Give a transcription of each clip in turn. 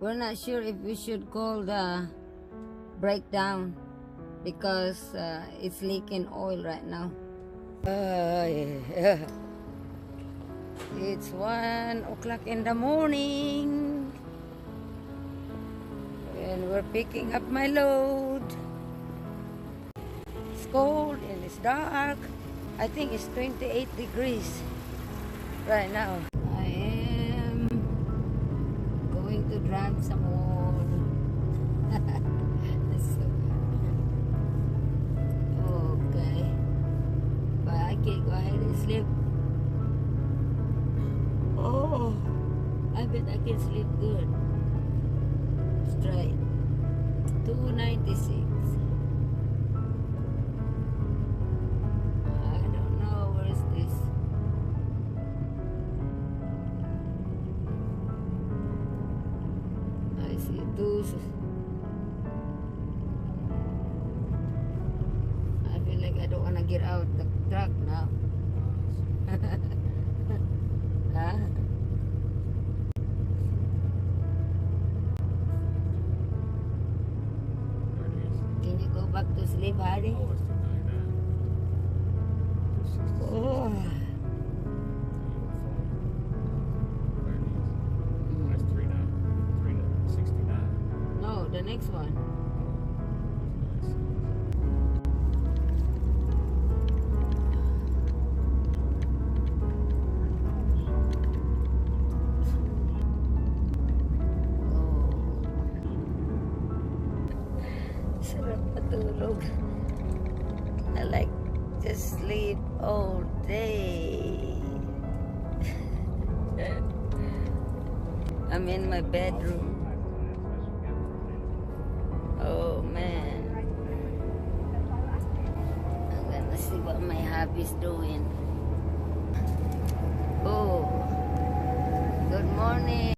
We're not sure if we should call the breakdown because it's leaking oil right now. Yeah. It's 1 o'clock in the morning and we're picking up my load. It's cold and it's dark. I think it's 28 degrees right now. I am going to drive some more. Okay, but I can't go ahead and sleep. Oh, I bet I can sleep good. Straight. 296. I don't know where is this. I see two. I feel like I don't want to get out the truck now. Huh? Can you go back to sleep, Hardy? Oh. That's 369. No, the next one. Sarap matulog. I like just sleep all day. I'm in my bedroom. Oh man. I'm gonna see what my hubby's doing. Oh, good morning.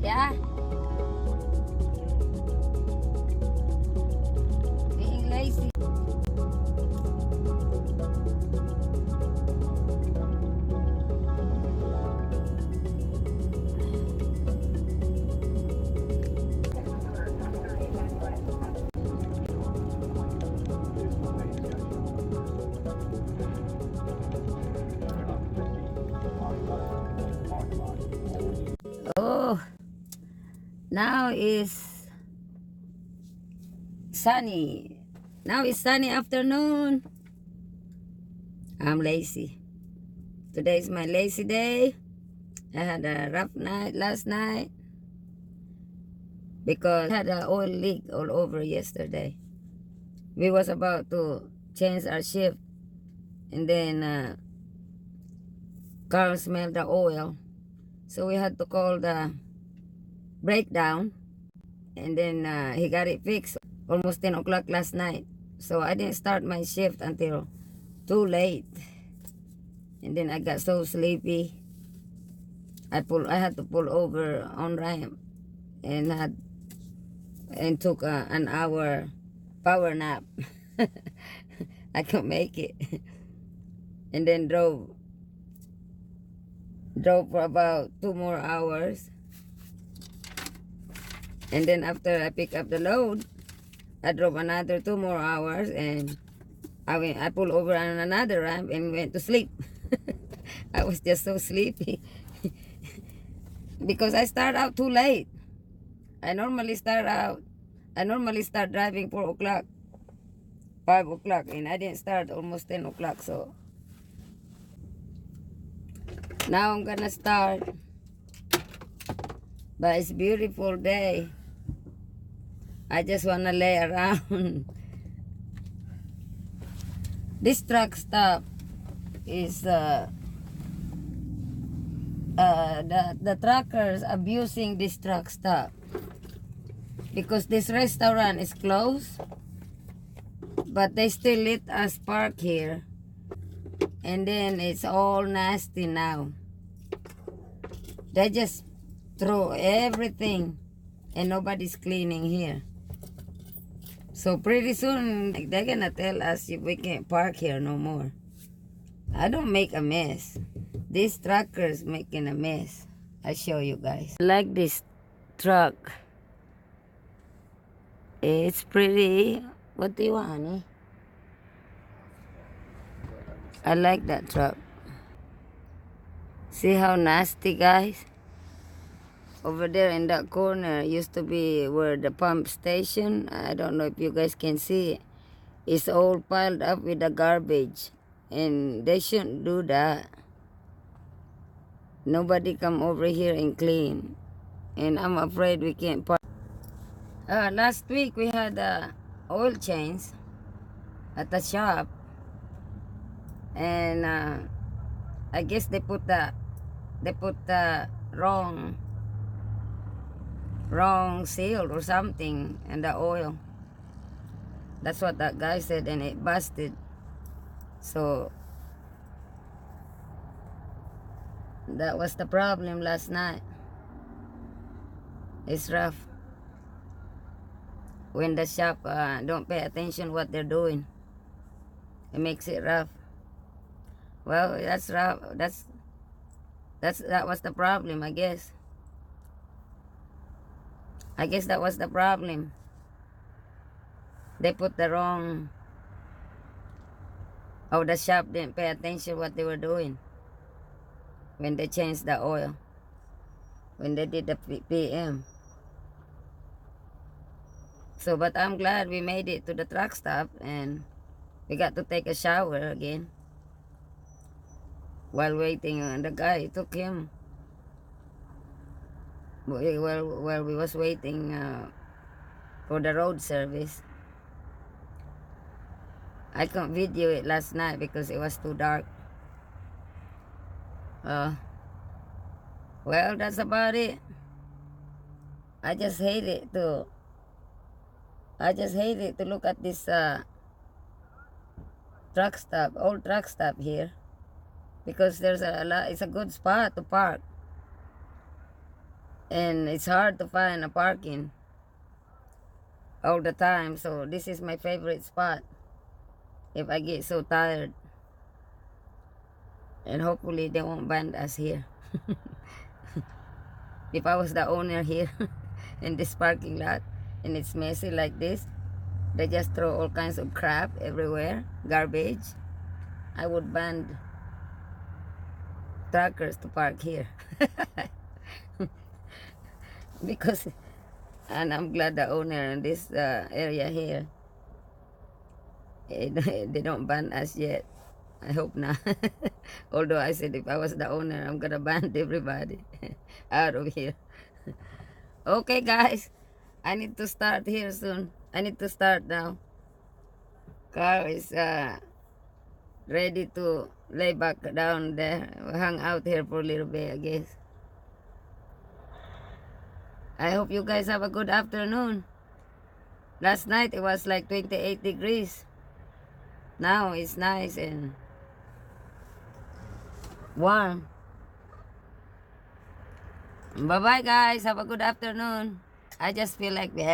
Yeah. Being lazy. Oh, now is sunny. Now it's sunny afternoon. I'm lazy. Today is my lazy day. I had a rough night last night because I had an oil leak all over yesterday. We was about to change our shift and then Carl smelled the oil. So we had to call the breakdown and then he got it fixed almost 10 o'clock last night. So I didn't start my shift until too late. And then I got so sleepy. I had to pull over on ramp and and took an hour power nap. I could make it. And then drove for about 2 more hours. And then after I picked up the load, I drove another 2 more hours, and I pulled over on another ramp and went to sleep. I was just so sleepy because I start out too late. I normally start driving 4 o'clock, 5 o'clock, and I didn't start almost 10 o'clock. So now I'm gonna start. But it's a beautiful day. I just wanna lay around. This truck stop is the truckers abusing this truck stop because this restaurant is closed, but they still let us park here, and then it's all nasty now. They just throw everything and nobody's cleaning here. So pretty soon they're gonna tell us if we can't park here no more. I don't make a mess. These truckers making a mess. I'll show you guys. I like this truck. It's pretty. What do you want, honey? I like that truck. See how nasty, guys? Over there in that corner used to be where the pump station. I don't know if you guys can see it. It's all piled up with the garbage. And they shouldn't do that. Nobody come over here and clean. And I'm afraid we can't park. Last week we had oil change at the shop. And I guess they put the wrong seal or something in the oil. That's what that guy said, and it busted. So that was the problem last night. It's rough when the shop don't pay attention what they're doing. It makes it rough. Well, that's rough. That was the problem, I guess. I guess that was the problem. They put the wrong. Oh, the shop didn't pay attention what they were doing when they changed the oil, when they did the PM. So, but I'm glad we made it to the truck stop and we got to take a shower again while waiting. And the guy took him while we was waiting for the road service. I couldn't video it last night because it was too dark. Well, that's about it. I just hate it to look at this old truck stop here, because there's a lot. It's a good spot to park, and it's hard to find a parking all the time. So this is my favorite spot if I get so tired. And hopefully they won't ban us here. If I was the owner here in this parking lot and it's messy like this, they just throw all kinds of crap everywhere, garbage, I would ban truckers to park here. Because, and I'm glad the owner in this area here, they don't ban us yet. I hope not. Although I said if I was the owner, I'm gonna ban everybody out of here. Okay, guys, I need to start here soon. I need to start now. Car is ready to lay back down there. Hang out here for a little bit, I guess. I hope you guys have a good afternoon. Last night it was like 28 degrees. Now it's nice and warm. Bye-bye, guys. Have a good afternoon. I just feel like, yeah.